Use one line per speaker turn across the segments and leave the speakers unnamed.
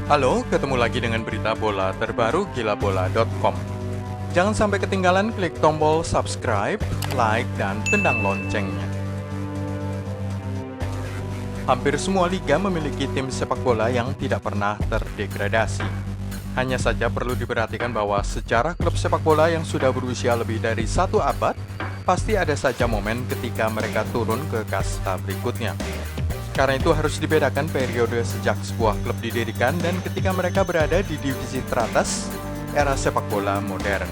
Halo, ketemu lagi dengan berita bola terbaru gilabola.com. Jangan sampai ketinggalan, klik tombol subscribe, like, dan tendang loncengnya. Hampir semua liga memiliki tim sepak bola yang tidak pernah terdegradasi. Hanya saja perlu diperhatikan bahwa sejarah klub sepak bola yang sudah berusia lebih dari 1 abad, pasti ada saja momen ketika mereka turun ke kasta berikutnya. Karena itu harus dibedakan periode sejak sebuah klub didirikan dan ketika mereka berada di divisi teratas era sepak bola modern.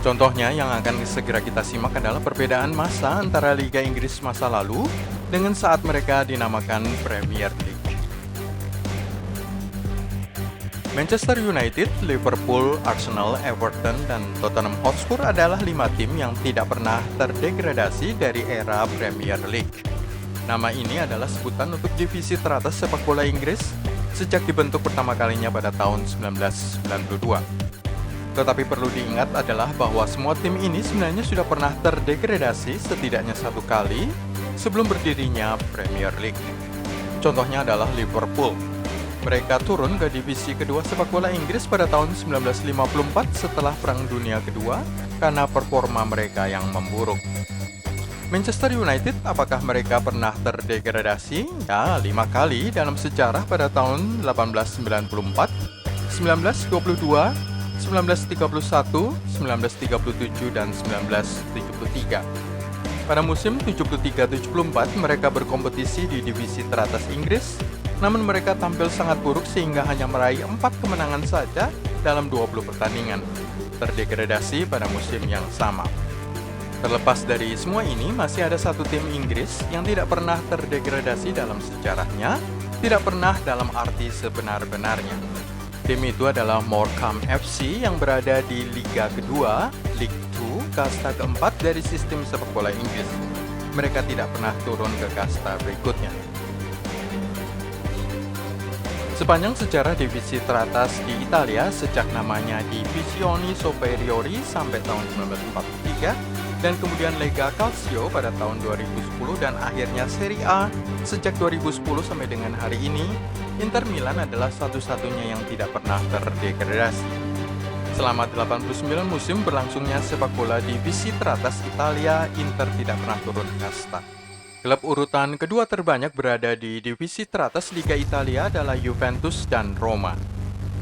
Contohnya yang akan segera kita simak adalah perbedaan masa antara Liga Inggris masa lalu dengan saat mereka dinamakan Premier League. Manchester United, Liverpool, Arsenal, Everton, dan Tottenham Hotspur adalah 5 tim yang tidak pernah terdegradasi dari era Premier League. Nama ini adalah sebutan untuk divisi teratas sepak bola Inggris sejak dibentuk pertama kalinya pada tahun 1992. Tetapi perlu diingat adalah bahwa semua tim ini sebenarnya sudah pernah terdegradasi setidaknya 1 kali sebelum berdirinya Premier League. Contohnya adalah Liverpool. Mereka turun ke divisi kedua sepak bola Inggris pada tahun 1954 setelah Perang Dunia Kedua karena performa mereka yang memburuk. Manchester United, apakah mereka pernah terdegradasi? Ya, 5 kali dalam sejarah pada tahun 1894, 1922, 1931, 1937, dan 1973. Pada musim 73-74, mereka berkompetisi di divisi teratas Inggris, namun mereka tampil sangat buruk sehingga hanya meraih 4 kemenangan saja dalam 20 pertandingan, terdegradasi pada musim yang sama. Terlepas dari semua ini, masih ada satu tim Inggris yang tidak pernah terdegradasi dalam sejarahnya, tidak pernah dalam arti sebenar-benarnya. Tim itu adalah Morecambe FC yang berada di Liga Kedua, League 2, kasta keempat dari sistem sepak bola Inggris. Mereka tidak pernah turun ke kasta berikutnya. Sepanjang sejarah divisi teratas di Italia, sejak namanya Divisioni Superiori sampai tahun 1943, dan kemudian Lega Calcio pada tahun 2010 dan akhirnya Serie A sejak 2010 sampai dengan hari ini, Inter Milan adalah satu-satunya yang tidak pernah terdegradasi. Selama 89 musim berlangsungnya sepak bola divisi teratas Italia, Inter tidak pernah turun kasta. Klub urutan kedua terbanyak berada di divisi teratas Liga Italia adalah Juventus dan Roma.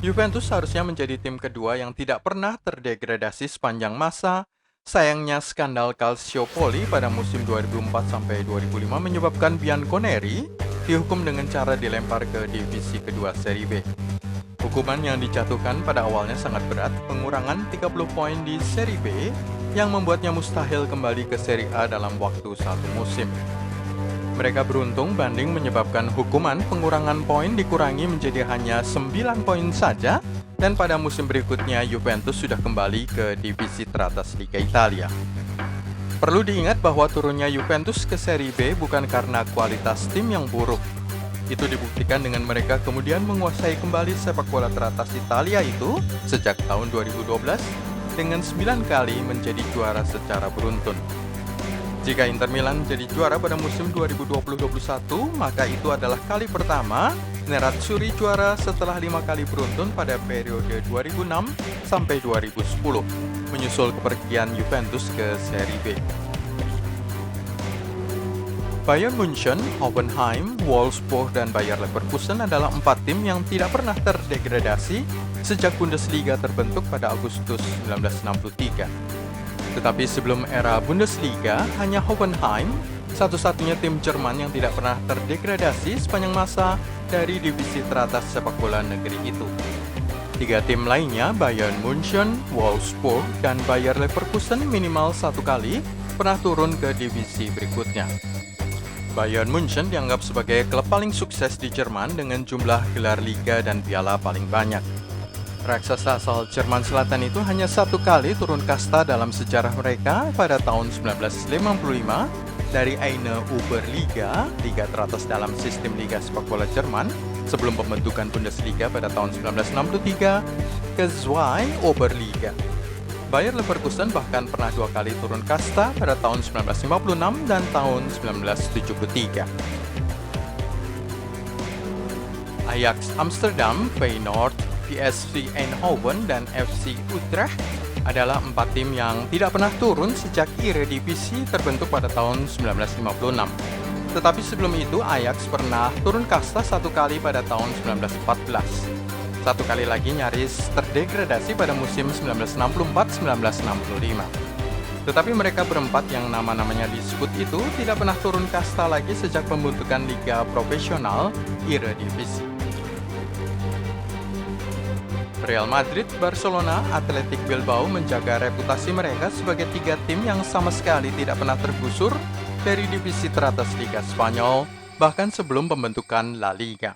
Juventus seharusnya menjadi tim kedua yang tidak pernah terdegradasi sepanjang masa. Sayangnya skandal Calciopoli pada musim 2004-2005 menyebabkan Bianconeri dihukum dengan cara dilempar ke divisi kedua Serie B. Hukuman yang dijatuhkan pada awalnya sangat berat, pengurangan 30 poin di Serie B yang membuatnya mustahil kembali ke Serie A dalam waktu 1 musim. Mereka beruntung banding menyebabkan hukuman pengurangan poin dikurangi menjadi hanya 9 poin saja, dan pada musim berikutnya Juventus sudah kembali ke divisi teratas Liga Italia. Perlu diingat bahwa turunnya Juventus ke Serie B bukan karena kualitas tim yang buruk. Itu dibuktikan dengan mereka kemudian menguasai kembali sepak bola teratas Italia itu sejak tahun 2012 dengan 9 kali menjadi juara secara beruntun. Jika Inter Milan jadi juara pada musim 2020-21, maka itu adalah kali pertama Nerazzurri juara setelah 5 kali beruntun pada periode 2006 sampai 2010, menyusul kepergian Juventus ke Serie B. Bayern Munchen, Hoffenheim, Wolfsburg, dan Bayer Leverkusen adalah 4 tim yang tidak pernah terdegradasi sejak Bundesliga terbentuk pada Agustus 1963. Tetapi sebelum era Bundesliga, hanya Hoffenheim, satu-satunya tim Jerman yang tidak pernah terdegradasi sepanjang masa dari divisi teratas sepak bola negeri itu. 3 tim lainnya, Bayern Munchen, Wolfsburg, dan Bayer Leverkusen minimal 1 kali pernah turun ke divisi berikutnya. Bayern Munchen dianggap sebagai klub paling sukses di Jerman dengan jumlah gelar liga dan piala paling banyak. Raksasa asal Jerman Selatan itu hanya 1 kali turun kasta dalam sejarah mereka pada tahun 1955 dari eine Oberliga, liga teratas dalam sistem liga sepak bola Jerman, sebelum pembentukan Bundesliga pada tahun 1963 ke Zwei Oberliga. Bayer Leverkusen bahkan pernah 2 kali turun kasta pada tahun 1956 dan tahun 1973. Ajax Amsterdam, Feyenoord, PSV Eindhoven, dan FC Utrecht adalah 4 tim yang tidak pernah turun sejak Eredivisie terbentuk pada tahun 1956. Tetapi sebelum itu Ajax pernah turun kasta 1 kali pada tahun 1914. 1 kali lagi nyaris terdegradasi pada musim 1964-1965. Tetapi mereka berempat yang nama-namanya disebut itu tidak pernah turun kasta lagi sejak pembentukan Liga Profesional Eredivisie. Real Madrid, Barcelona, Athletic Bilbao menjaga reputasi mereka sebagai 3 tim yang sama sekali tidak pernah tergusur dari divisi teratas Liga Spanyol, bahkan sebelum pembentukan La Liga.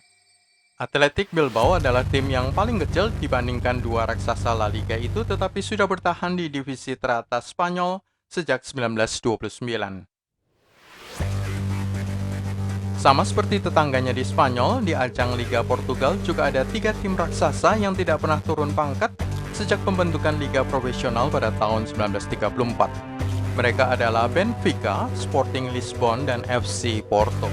Athletic Bilbao adalah tim yang paling kecil dibandingkan 2 raksasa La Liga itu, tetapi sudah bertahan di divisi teratas Spanyol sejak 1929. Sama seperti tetangganya di Spanyol, di ajang Liga Portugal juga ada 3 tim raksasa yang tidak pernah turun pangkat sejak pembentukan Liga Profesional pada tahun 1934. Mereka adalah Benfica, Sporting Lisbon, dan FC Porto.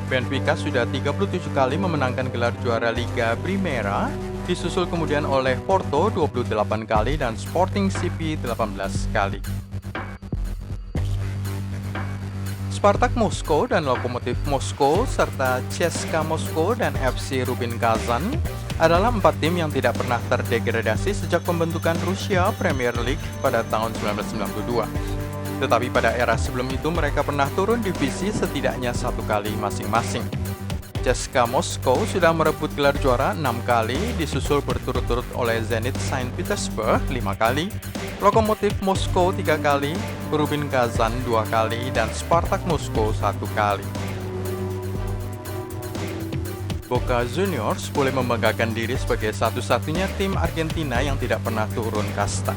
Benfica sudah 37 kali memenangkan gelar juara Liga Primeira, disusul kemudian oleh Porto 28 kali dan Sporting CP 18 kali. Spartak Moskow dan Lokomotiv Moskow serta CSKA Moskow dan FC Rubin Kazan adalah 4 tim yang tidak pernah terdegradasi sejak pembentukan Rusia Premier League pada tahun 1992. Tetapi pada era sebelum itu mereka pernah turun divisi setidaknya 1 kali masing-masing. CSKA Moskow sudah merebut gelar juara 6 kali, disusul berturut-turut oleh Zenit Saint Petersburg 5 kali, Lokomotiv Moskow 3 kali, Rubin Kazan 2 kali, dan Spartak Moskow 1 kali. Boca Juniors boleh membanggakan diri sebagai satu-satunya tim Argentina yang tidak pernah turun kasta.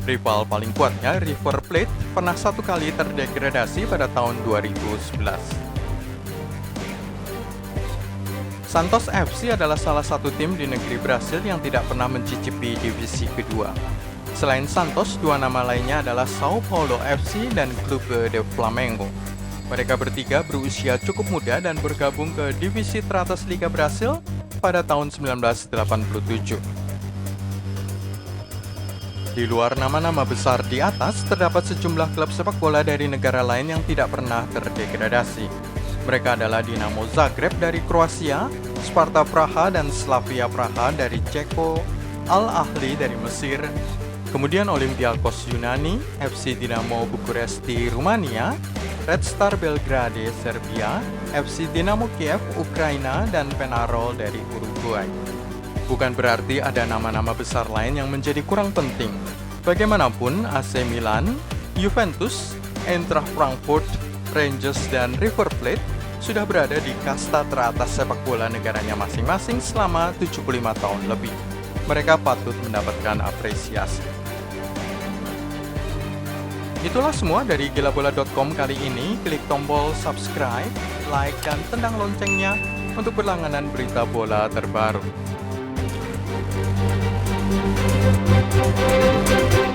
Rival paling kuatnya, River Plate, pernah 1 kali terdegradasi pada tahun 2011. Santos FC adalah salah satu tim di negeri Brasil yang tidak pernah mencicipi divisi kedua. Selain Santos, 2 nama lainnya adalah Sao Paulo FC dan Clube de Flamengo. Mereka bertiga berusia cukup muda dan bergabung ke divisi teratas Liga Brasil pada tahun 1987. Di luar nama-nama besar di atas, terdapat sejumlah klub sepak bola dari negara lain yang tidak pernah terdegradasi. Mereka adalah Dinamo Zagreb dari Kroasia, Sparta Praha dan Slavia Praha dari Ceko, Al-Ahli dari Mesir, kemudian Olympiakos Yunani, FC Dinamo Bukuresti Rumania, Red Star Belgrade Serbia, FC Dinamo Kiev Ukraina, dan Penarol dari Uruguay. Bukan berarti ada nama-nama besar lain yang menjadi kurang penting. Bagaimanapun, AC Milan, Juventus, Eintracht Frankfurt, Rangers, dan River Plate sudah berada di kasta teratas sepak bola negaranya masing-masing selama 75 tahun lebih. Mereka patut mendapatkan apresiasi. Itulah semua dari gilabola.com kali ini. Klik tombol subscribe, like, dan tendang loncengnya untuk berlangganan berita bola terbaru. Thank you.